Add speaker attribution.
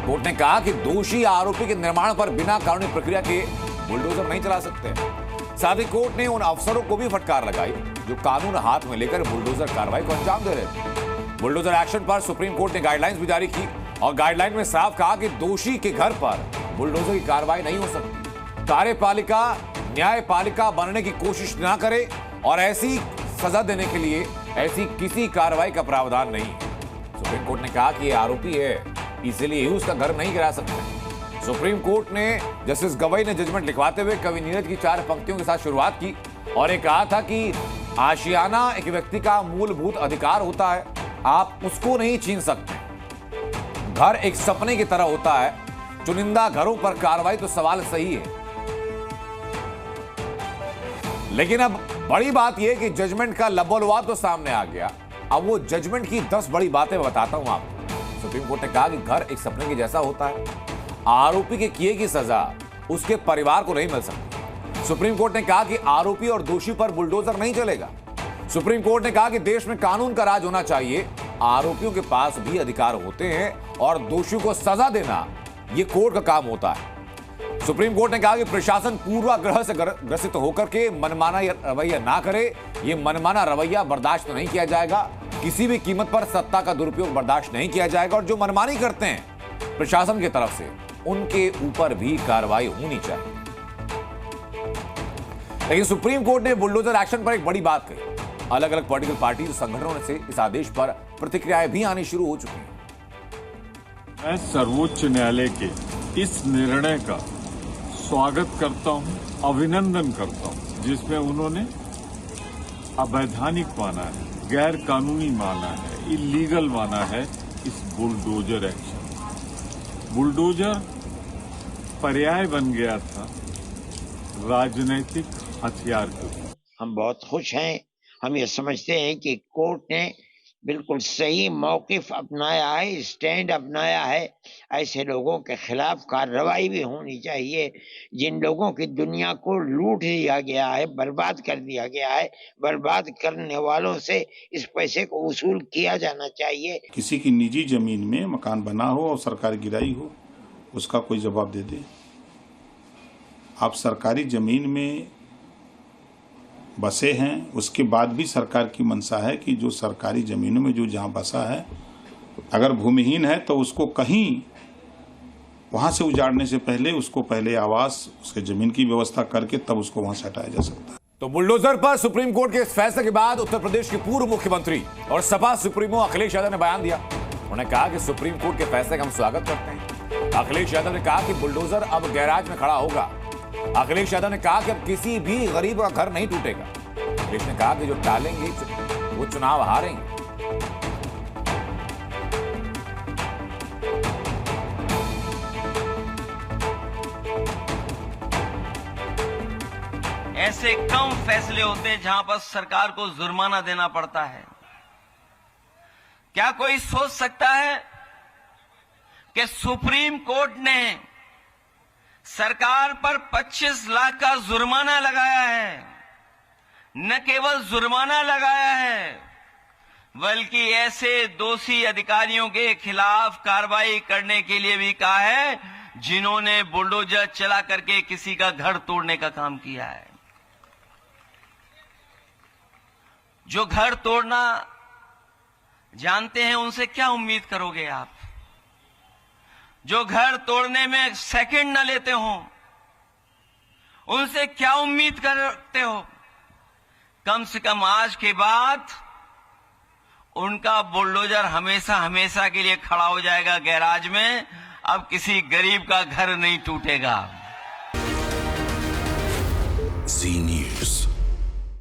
Speaker 1: Court ने कहा कि दोषी आरोपी के निर्माण पर बिना कानूनी प्रक्रिया के बुलडोजर नहीं चला सकते। साथ ही कोर्ट ने उन अफसरों को भी फटकार लगाई जो कानून हाथ में लेकर बुलडोजर कार्रवाई को अंजाम दे रहे थे। बुलडोजर एक्शन पर सुप्रीम कोर्ट ने गाइडलाइंस भी जारी की और गाइडलाइन में साफ कहा कि दोषी के घर पर बुलडोजर की कार्रवाई नहीं हो सकती। कार्यपालिका न्यायपालिका बनने की कोशिश ना करे और ऐसी सजा देने के लिए ऐसी किसी कार्रवाई का प्रावधान नहीं है। सुप्रीम कोर्ट ने कहा कि ये आरोपी है, इसलिए ही उसका घर नहीं गिरा सकते। सुप्रीम कोर्ट ने जस्टिस गवई ने जजमेंट लिखवाते हुए कवि नीरज की 4 पंक्तियों के साथ शुरुआत की और ये कहा था कि आशियाना एक व्यक्ति का मूलभूत अधिकार होता है, आप उसको नहीं छीन सकते। घर एक सपने की तरह होता है, चुनिंदा घरों पर कार्रवाई तो सवाल सही है। लेकिन अब बड़ी बात यह कि जजमेंट का लबोलवाब तो सामने आ गया। अब वो जजमेंट की 10 बड़ी बातें बताता हूं आपको। सुप्रीम कोर्ट ने कहा कि घर एक सपने के जैसा होता है, आरोपी के किए की सजा उसके परिवार को नहीं मिल सकती। सुप्रीम कोर्ट ने कहा कि आरोपी और दोषी पर बुलडोजर नहीं चलेगा। सुप्रीम कोर्ट ने कहा कि देश में कानून का राज होना चाहिए, आरोपियों के पास भी अधिकार होते हैं और दोषियों को सजा देना यह कोर्ट का काम होता है। सुप्रीम कोर्ट ने कहा कि प्रशासन पूर्वाग्रह से ग्रसित होकर के मनमाना रवैया ना करे। यह मनमाना रवैया बर्दाश्त नहीं किया जाएगा। किसी भी कीमत पर सत्ता का दुरुपयोग बर्दाश्त नहीं किया जाएगा और जो मनमानी करते हैं प्रशासन की तरफ से उनके ऊपर भी कार्रवाई होनी चाहिए। लेकिन सुप्रीम कोर्ट ने बुलडोजर एक्शन पर एक बड़ी बात कही। अलग अलग पॉलिटिकल पार्टी संगठनों से इस आदेश पर प्रतिक्रियाएं भी आनी शुरू हो चुकी हैं।
Speaker 2: मैं सर्वोच्च न्यायालय के इस निर्णय का स्वागत करता हूं, अभिनंदन करता हूं, जिसमें उन्होंने अवैधानिक माना है, गैर कानूनी माना है, इलीगल माना है इस बुलडोजर एक्शन। बुलडोजर पर्याय बन गया था राजनीतिक हथियार के।
Speaker 3: हम बहुत खुश हैं। हम ये समझते हैं कि कोर्ट ने बिल्कुल सही मौकिफ अपनाया है, स्टैंड अपनाया है। ऐसे लोगों के खिलाफ कार्रवाई भी होनी चाहिए जिन लोगों की दुनिया को लूट लिया गया है, बर्बाद कर दिया गया है। बर्बाद करने वालों से इस पैसे को वसूल किया जाना चाहिए।
Speaker 4: किसी की निजी जमीन में मकान बना हो और सरकार गिराई हो, उसका कोई जवाब दे दे। आप सरकारी जमीन में बसे हैं, उसके बाद भी सरकार की मंशा है कि जो सरकारी जमीनों में जो जहां बसा है, अगर भूमिहीन है तो उसको कहीं वहां से उजाड़ने से पहले उसको पहले आवास, उसके जमीन की व्यवस्था करके तब उसको वहां से हटाया जा सकता है।
Speaker 1: तो बुलडोजर पर सुप्रीम कोर्ट के इस फैसले के बाद उत्तर प्रदेश के पूर्व मुख्यमंत्री और सपा सुप्रीमो अखिलेश यादव ने बयान दिया। उन्होंने कहा कि सुप्रीम कोर्ट के फैसले का हम स्वागत करते हैं। अखिलेश यादव ने कहा कि बुलडोजर अब गैराज में खड़ा होगा। अखिलेश यादव ने कहा कि अब किसी भी गरीब का घर नहीं टूटेगा। अखिलेश ने कहा कि जो टालेंगे वो चुनाव हारेंगे।
Speaker 5: ऐसे कम फैसले होते हैं जहां पर सरकार को जुर्माना देना पड़ता है। क्या कोई सोच सकता है कि सुप्रीम कोर्ट ने सरकार पर 25 लाख का जुर्माना लगाया है? न केवल जुर्माना लगाया है बल्कि ऐसे दोषी अधिकारियों के खिलाफ कार्रवाई करने के लिए भी कहा है जिन्होंने बुलडोजर चला करके किसी का घर तोड़ने का काम किया है। जो घर तोड़ना जानते हैं उनसे क्या उम्मीद करोगे आप? जो घर तोड़ने में सेकंड न लेते हो उनसे क्या उम्मीद करते हो? कम से कम आज के बाद उनका बुलडोजर हमेशा हमेशा के लिए खड़ा हो जाएगा गैराज में। अब किसी गरीब का घर नहीं टूटेगा।